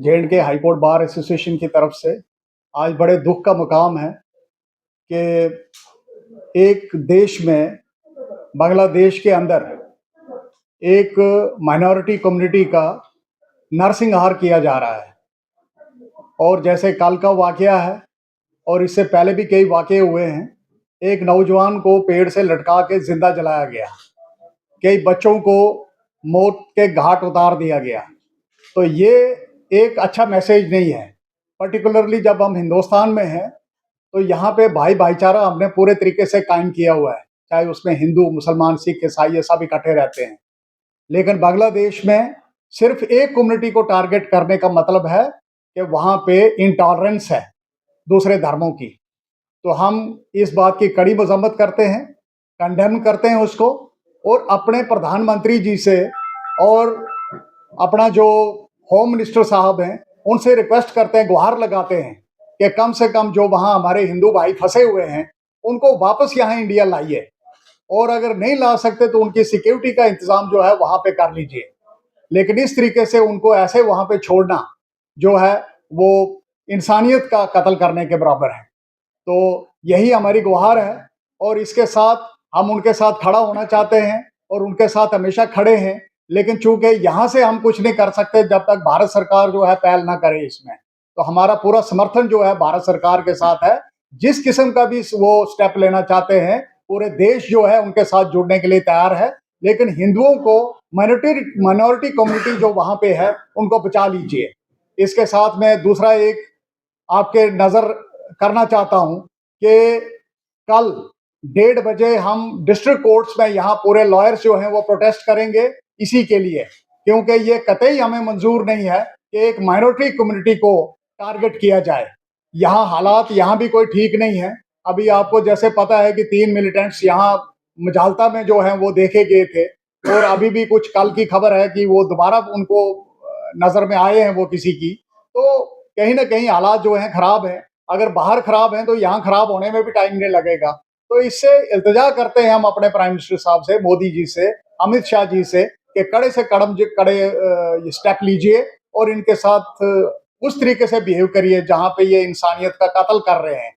J&K high court bar association की तरफ से आज बड़े दुख का मुकाम है कि एक देश में, बांग्लादेश के अंदर एक माइनॉरिटी कम्युनिटी का नरसंहार किया जा रहा है। और जैसे कल का वाकया है और इससे पहले भी कई वाकये हुए हैं। एक नौजवान को पेड़ से लटका के जिंदा जलाया गया, कई बच्चों को मौत के घाट उतार दिया गया। तो ये एक अच्छा मैसेज नहीं है। पर्टिकुलरली जब हम हिंदुस्तान में हैं तो यहाँ पे भाईचारा हमने पूरे तरीके से कायम किया हुआ है, चाहे उसमें हिंदू, मुसलमान, सिख, ईसाई ये सब इकट्ठे रहते हैं। लेकिन बांग्लादेश में सिर्फ एक कम्युनिटी को टारगेट करने का मतलब है कि वहाँ पे इंटॉलरेंस है दूसरे धर्मों की। तो हम इस बात की कड़ी मजम्मत करते हैं, कंडेम करते हैं उसको, और अपने प्रधानमंत्री जी से और अपना जो होम मिनिस्टर साहब हैं उनसे रिक्वेस्ट करते हैं, गुहार लगाते हैं कि कम से कम जो वहाँ हमारे हिंदू भाई फंसे हुए हैं उनको वापस यहाँ इंडिया लाइए, और अगर नहीं ला सकते तो उनकी सिक्योरिटी का इंतजाम जो है वहाँ पे कर लीजिए। लेकिन इस तरीके से उनको ऐसे वहाँ पे छोड़ना जो है वो इंसानियत का कत्ल करने के बराबर है। तो यही हमारी गुहार है और इसके साथ हम उनके साथ खड़ा होना चाहते हैं और उनके साथ हमेशा खड़े हैं। लेकिन चूंकि यहाँ से हम कुछ नहीं कर सकते जब तक भारत सरकार जो है पहल ना करे इसमें, तो हमारा पूरा समर्थन जो है भारत सरकार के साथ है। जिस किस्म का भी वो स्टेप लेना चाहते हैं, पूरे देश जो है उनके साथ जुड़ने के लिए तैयार है। लेकिन हिंदुओं को, माइनॉरिटी कम्युनिटी जो वहां पे है, उनको बचा लीजिए। इसके साथ में दूसरा एक आपके नजर करना चाहता हूं कि कल 1:30 बजे हम डिस्ट्रिक्ट कोर्ट्स में यहाँ पूरे लॉयर्स जो हैं वो प्रोटेस्ट करेंगे इसी के लिए, क्योंकि ये कतई हमें मंजूर नहीं है कि एक माइनॉरिटी कम्युनिटी को टारगेट किया जाए। यहाँ हालात यहाँ भी कोई ठीक नहीं है। अभी आपको जैसे पता है कि 3 मिलिटेंट्स यहाँ मजालता में जो है वो देखे गए थे, और अभी भी कुछ कल की खबर है कि वो दोबारा उनको नजर में आए हैं वो किसी की। तो कहीं ना कहीं हालात जो हैं खराब हैं। अगर बाहर खराब हैं तो यहाँ खराब होने में भी टाइम नहीं लगेगा। तो इससे इल्तिजा करते हैं हम अपने प्राइम मिनिस्टर साहब से, मोदी जी से, अमित शाह जी से, कि कड़े से कड़े स्टेप लीजिए और इनके साथ उस तरीके से बिहेव करिए जहां पे ये इंसानियत का कत्ल कर रहे हैं।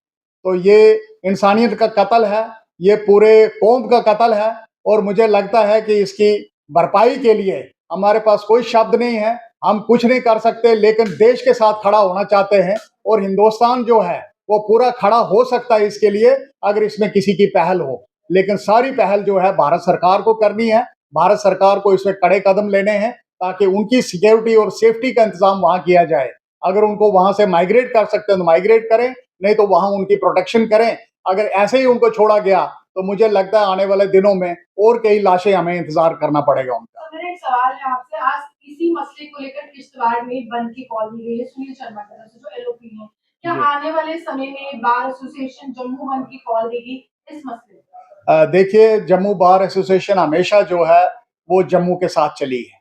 तो ये इंसानियत का कत्ल है, ये पूरे कौम का कत्ल है, और मुझे लगता है कि इसकी भरपाई के लिए हमारे पास कोई शब्द नहीं है, हम कुछ नहीं कर सकते, लेकिन देश के साथ खड़ा होना चाहते हैं। और हिंदुस्तान जो है वो पूरा खड़ा हो सकता है इसके लिए अगर इसमें किसी की पहल हो। लेकिन सारी पहल जो है भारत सरकार को करनी है। भारत सरकार को इसमें कड़े कदम लेने हैं ताकि उनकी सिक्योरिटी और सेफ्टी का इंतजाम वहां किया जाए। अगर उनको वहां से माइग्रेट कर सकते हैं तो माइग्रेट करें, नहीं तो वहां उनकी प्रोटेक्शन करें। अगर ऐसे ही उनको छोड़ा गया तो मुझे लगता है आने वाले दिनों में और कई लाशें हमें इंतजार करना पड़ेगा उनका। मेरा एक सवाल है आपसे, आज इसी मसले को लेकर किश्तवाड़ में बंद की कॉल दी गई है सुनील शर्मा की तरफ से, जो एलओपी है। क्या आने वाले समय में बार एसोसिएशन जम्मू बंद की कॉल देगी इस मसले पर? देखिए, जम्मू बार एसोसिएशन हमेशा जो है वो जम्मू के साथ चली है।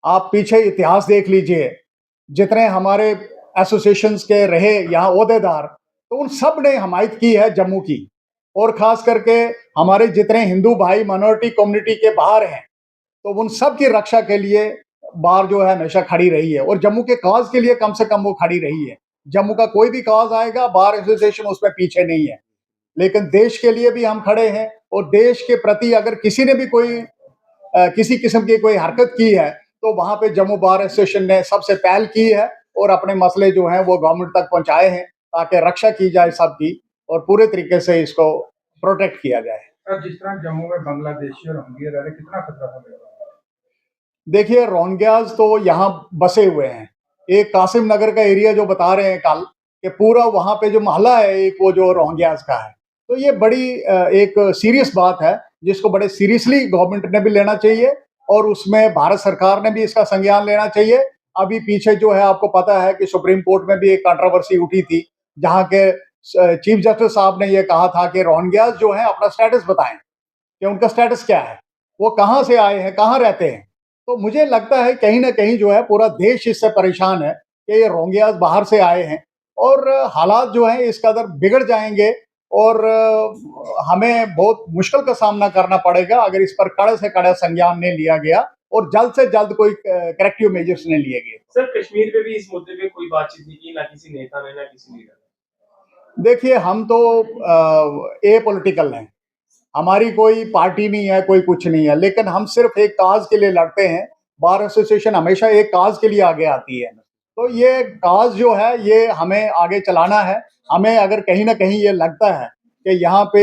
आप पीछे इतिहास देख लीजिए, जितने हमारे एसोसिएशंस के रहे यहाँ ओहदेदार, तो उन सब ने हमायत की है जम्मू की। और खास करके हमारे जितने हिंदू भाई माइनॉरिटी कम्युनिटी के बाहर हैं, तो उन सब की रक्षा के लिए बार जो है हमेशा खड़ी रही है, और जम्मू के काज के लिए कम से कम वो खड़ी रही है। जम्मू का कोई भी काज आएगा, बार एसोसिएशन उसमें पीछे नहीं है। लेकिन देश के लिए भी हम खड़े हैं, और देश के प्रति अगर किसी ने भी कोई किसी किस्म की कोई हरकत की है तो वहां पे जम्मू बार एसोसिएशन ने सबसे पहल की है और अपने मसले जो हैं वो गवर्नमेंट तक पहुंचाए हैं ताकि रक्षा की जाए सबकी, और पूरे तरीके से इसको प्रोटेक्ट किया जाए। जिस तरह जम्मू में बांग्लादेशी और रोहिंग्या रह रहे, कितना खतरा था? देखिए, रोहिंग्याज तो यहाँ बसे हुए हैं। एक कासिम नगर का एरिया जो बता रहे हैं कल, कि पूरा वहां पे जो मोहल्ला है एक वो जो रोहिंग्याज का है। तो ये बड़ी एक सीरियस बात है जिसको बड़े सीरियसली गवर्नमेंट ने भी लेना चाहिए, और उसमें भारत सरकार ने भी इसका संज्ञान लेना चाहिए। अभी पीछे जो है आपको पता है कि सुप्रीम कोर्ट में भी एक कंट्रोवर्सी उठी थी, जहाँ के चीफ जस्टिस साहब ने ये कहा था कि रोहिंग्याज जो है अपना स्टेटस बताएं कि उनका स्टेटस क्या है, वो कहाँ से आए हैं, कहाँ रहते हैं। तो मुझे लगता है कहीं ना कहीं जो है पूरा देश इससे परेशान है कि ये रोहिंग्याज बाहर से आए हैं, और हालात जो हैं इस कदर बिगड़ जाएंगे, और हमें बहुत मुश्किल का सामना करना पड़ेगा अगर इस पर कड़े से कड़ा संज्ञान नहीं लिया गया। और जल्द से जल्द कोई करेक्टिव मेजर्स नहीं लिए गए। सर कश्मीर पे भी इस मुद्दे पे कोई बातचीत नहीं की, ना किसी नेता ने, ना किसी लीडर ने। देखिए, हम तो ए पॉलिटिकल हैं, हमारी कोई पार्टी नहीं है, कोई कुछ नहीं है, लेकिन हम सिर्फ एक काज के लिए लड़ते हैं। बार एसोसिएशन हमेशा एक काज के लिए आगे आती है, तो ये काज जो है ये हमें आगे चलाना है। हमें अगर कहीं ना कहीं ये लगता है कि यहाँ पे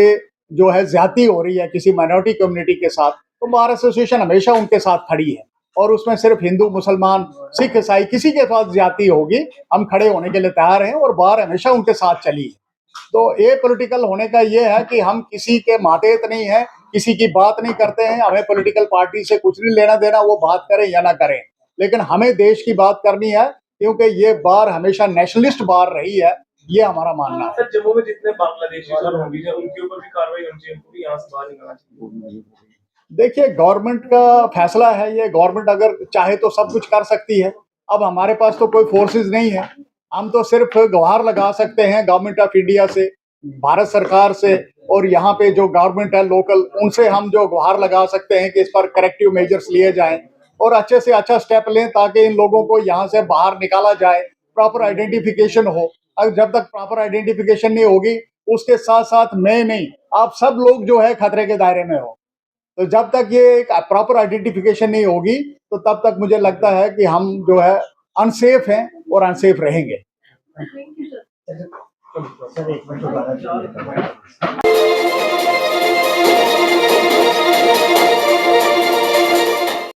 जो है ज्यादती हो रही है किसी माइनॉरिटी कम्युनिटी के साथ, तो बार एसोसिएशन हमेशा उनके साथ खड़ी है, और उसमें सिर्फ हिंदू, मुसलमान, सिख, ईसाई किसी के साथ ज्यादती होगी हम खड़े होने के लिए तैयार हैं, और बार हमेशा उनके साथ चली है। तो ए पॉलिटिकल होने का ये है कि हम किसी के मातेहत नहीं है, किसी की बात नहीं करते हैं, हमें पॉलिटिकल पार्टी से कुछ नहीं लेना देना, वो बात करें या ना करें, लेकिन हमें देश की बात करनी है, क्योंकि ये बार हमेशा नेशनलिस्ट बार रही है, ये हमारा मानना है। सर जम्मू में जितने बांग्लादेशी सर होंगे उनके ऊपर भी कार्रवाई होनी चाहिए, उनको भी यहाँ से बाहर निकालना चाहिए। देखिए, गवर्नमेंट का फैसला है ये, गवर्नमेंट अगर चाहे तो सब कुछ कर सकती है। अब हमारे पास तो कोई फोर्सेस नहीं है, हम तो सिर्फ गुहार लगा सकते हैं गवर्नमेंट ऑफ इंडिया से, भारत सरकार से, और यहाँ पे जो गवर्नमेंट है लोकल, उनसे हम जो गुहार लगा सकते हैं कि इस पर करेक्टिव मेजर्स लिए जाएं और अच्छे से अच्छा स्टेप लें, ताकि इन लोगों को यहाँ से बाहर निकाला जाए, प्रॉपर आइडेंटिफिकेशन हो। अगर जब तक प्रॉपर आइडेंटिफिकेशन नहीं होगी, उसके साथ साथ मैं नहीं, आप सब लोग जो है खतरे के दायरे में हो। तो जब तक ये एक प्रॉपर आइडेंटिफिकेशन नहीं होगी, तो तब तक मुझे लगता है कि हम जो है अनसेफ हैं और अनसेफ रहेंगे। Thank you sir. सर एक मिनट